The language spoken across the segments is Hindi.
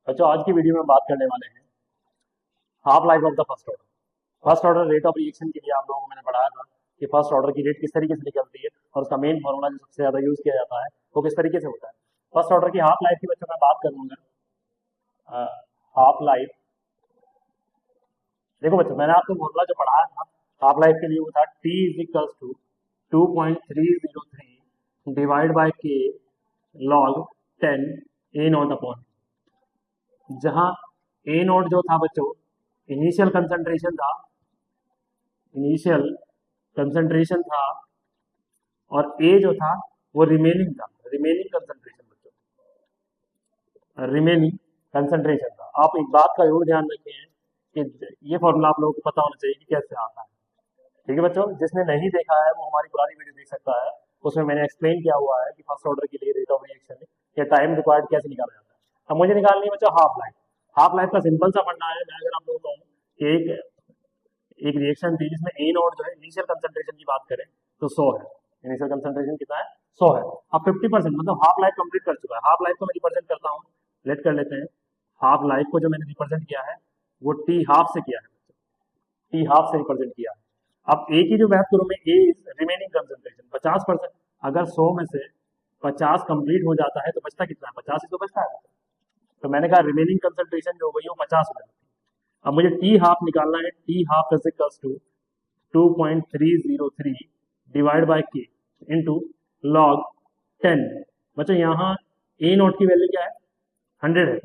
बच्चों आज की वीडियो में बात करने वाले हैं half life of the first order. First order rate of reaction के लिए आप लोगों को मैंने पढ़ाया था कि फर्स्ट ऑर्डर की रेट किस तरीके से निकलती है और उसका मेन फॉर्मूला जो सबसे ज्यादा यूज किया जाता है वो किस तरीके से होता है। फर्स्ट ऑर्डर की हाफ लाइफ की बच्चों मैं बात करूंगा। हाफ लाइफ, देखो बच्चों मैंने आपको फॉर्मूला जो पढ़ाया था हाफ लाइफ के लिए वो था T is equal to 2.303 divide by k log 10 a naught upon, जहां ए नॉट जो था बच्चों इनिशियल कंसंट्रेशन था और ए जो था वो रिमेनिंग था, रिमेनिंग कंसंट्रेशन था। आप एक बात का जरूर ध्यान रखें कि ये फॉर्मूला आप लोगों को पता होना चाहिए कि कैसे आता है। ठीक है बच्चों, जिसने नहीं देखा है वो हमारी पुरानी वीडियो देख सकता है, उसमें मैंने एक्सप्लेन किया हुआ है कि फर्स्ट ऑर्डर के लिए रेट ऑफ रिएक्शन या टाइम रिक्वायर्ड कैसे निकाला जाता है। अब मुझे निकालनी है बच्चों हाफ लाइफ। हाफ लाइफ का सिंपल सा फंडा है। मैं अगर आप लोगों को कहूँ कि एक रिएक्शन थी जिसमें ए नॉट जो है इनिशियल कंसंट्रेशन की बात करें तो 100 है। इनिशियल कंसंट्रेशन कितना है? 100 है। अब 50% मतलब हाफ लाइफ कंप्लीट कर चुका है। हाफ लाइफ को मैं रिप्रेजेंट करता हूँ, लेट कर लेते हैं। हाफ लाइफ को जो मैंने रिप्रेजेंट किया है वो टी हाफ से किया है, टी हाफ से रिप्रेजेंट किया है। अब ए की जो बात करूं मैं, ए इज रिमेनिंग कंसंट्रेशन 50%। अगर 100 में से 50 कंप्लीट हो जाता है तो बचता कितना है? 50 ही तो बचता है। तो मैंने कहा रिमेनिंग कंसंट्रेशन जो हो गई वो 50 हो जाती है। अब मुझे टी हाफ निकालना है। T half is equals to 2.303 divide by k into log 10। बच्चों यहाँ ए नॉट की वैल्यू क्या है? 100 है,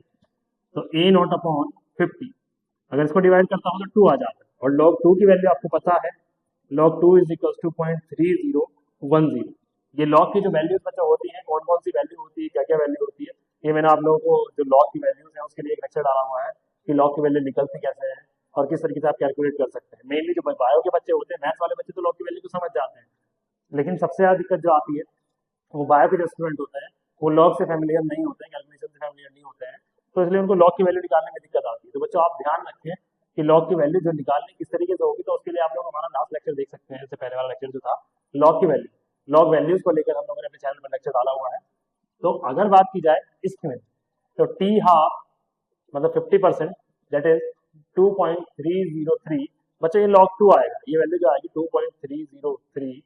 तो ए नॉट अपॉन 50। अगर इसको डिवाइड करता हूँ तो 2 आ जाता है और log 2 की वैल्यू आपको पता है, log 2 इज इक्वल टू 0.3010। ये log की जो वैल्यूज बच्चों होती है, कौन कौन सी वैल्यू होती है, क्या क्या वैल्यू होती है, ये मैंने आप लोगों को जो log की वैल्यूज है उसके लिए एक लेक्चर डाला हुआ है कि log की वैल्यू निकलती कैसे है और किस तरीके से आप कैलकुलेट कर सकते हैं। मेनली जो बायो के बच्चे होते हैं, मैथ्स वाले बच्चे तो log की वैल्यू को समझ जाते हैं, लेकिन सबसे ज्यादा दिक्कत जो आती है वो बायो के जो स्टूडेंट होते हैं वो log से फैमिलियर नहीं होते हैं, कैलकुलेशन से फैमिलियर नहीं होते हैं, तो इसलिए उनको log की वैल्यू निकालने में दिक्कत आती है। तो बच्चों आप ध्यान रखें कि log की वैल्यू जो निकालनी किस तरीके से होगी, तो उसके लिए आप लोग हमारा लास्ट लेक्चर देख सकते हैं। इससे पहले वाला लेक्चर जो था log की वैल्यू, log वैल्यूज को लेकर हम लोगों ने अपने चैनल में लेक्चर डाला हुआ है। तो अगर बात की जाए इसमें तो टी हाफ मतलब 50%, दैट इज 2.303। बच्चों ये log 2 आएगा, ये वैल्यू जो आएगी 2.303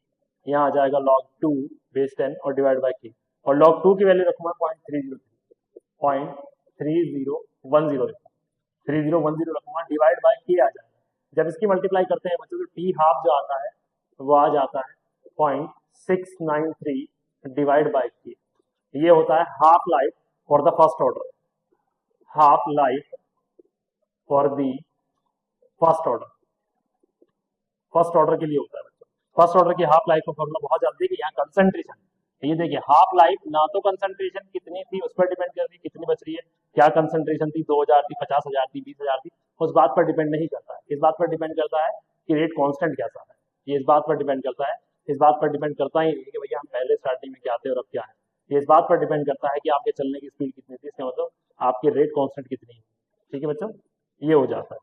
यहाँ आ जाएगा log 2 बेस 10 और डिवाइड बाय के, और log 2 की वैल्यू रखूंगा 0.3010 रखूंगा, डिवाइड बाय के आ जाएगा। जब इसकी मल्टीप्लाई करते हैं बच्चों तो टी हाफ जो आता है वो आ जाता है 0.693 डिवाइड बाय के। ये होता है half life for the first order, half life for the first order, first order के लिए होता है बच्चों। फर्स्ट ऑर्डर की हाफ लाइफ का फॉर्मूला बहुत जल्दी कि यहाँ कंसंट्रेशन, ये देखिए हाफ लाइफ ना तो कंसंट्रेशन कितनी थी उस पर डिपेंड करती है कितनी बच रही है, क्या कंसंट्रेशन थी 2000 थी, 50,000 थी, 20,000 थी, उस बात पर डिपेंड नहीं करता है। इस बात पर डिपेंड करता है कि रेट कांस्टेंट कैसा है, ये इस बात पर डिपेंड करता है। इस बात पर डिपेंड करता ही नहीं कि भैया हम पहले स्टार्टिंग में क्या थे और अब क्या है, ये इस बात पर डिपेंड करता है कि आपके चलने की स्पीड कितनी थी, इसका मतलब आपकी रेट कांस्टेंट कितनी है। ठीक है बच्चों, ये हो जाता है।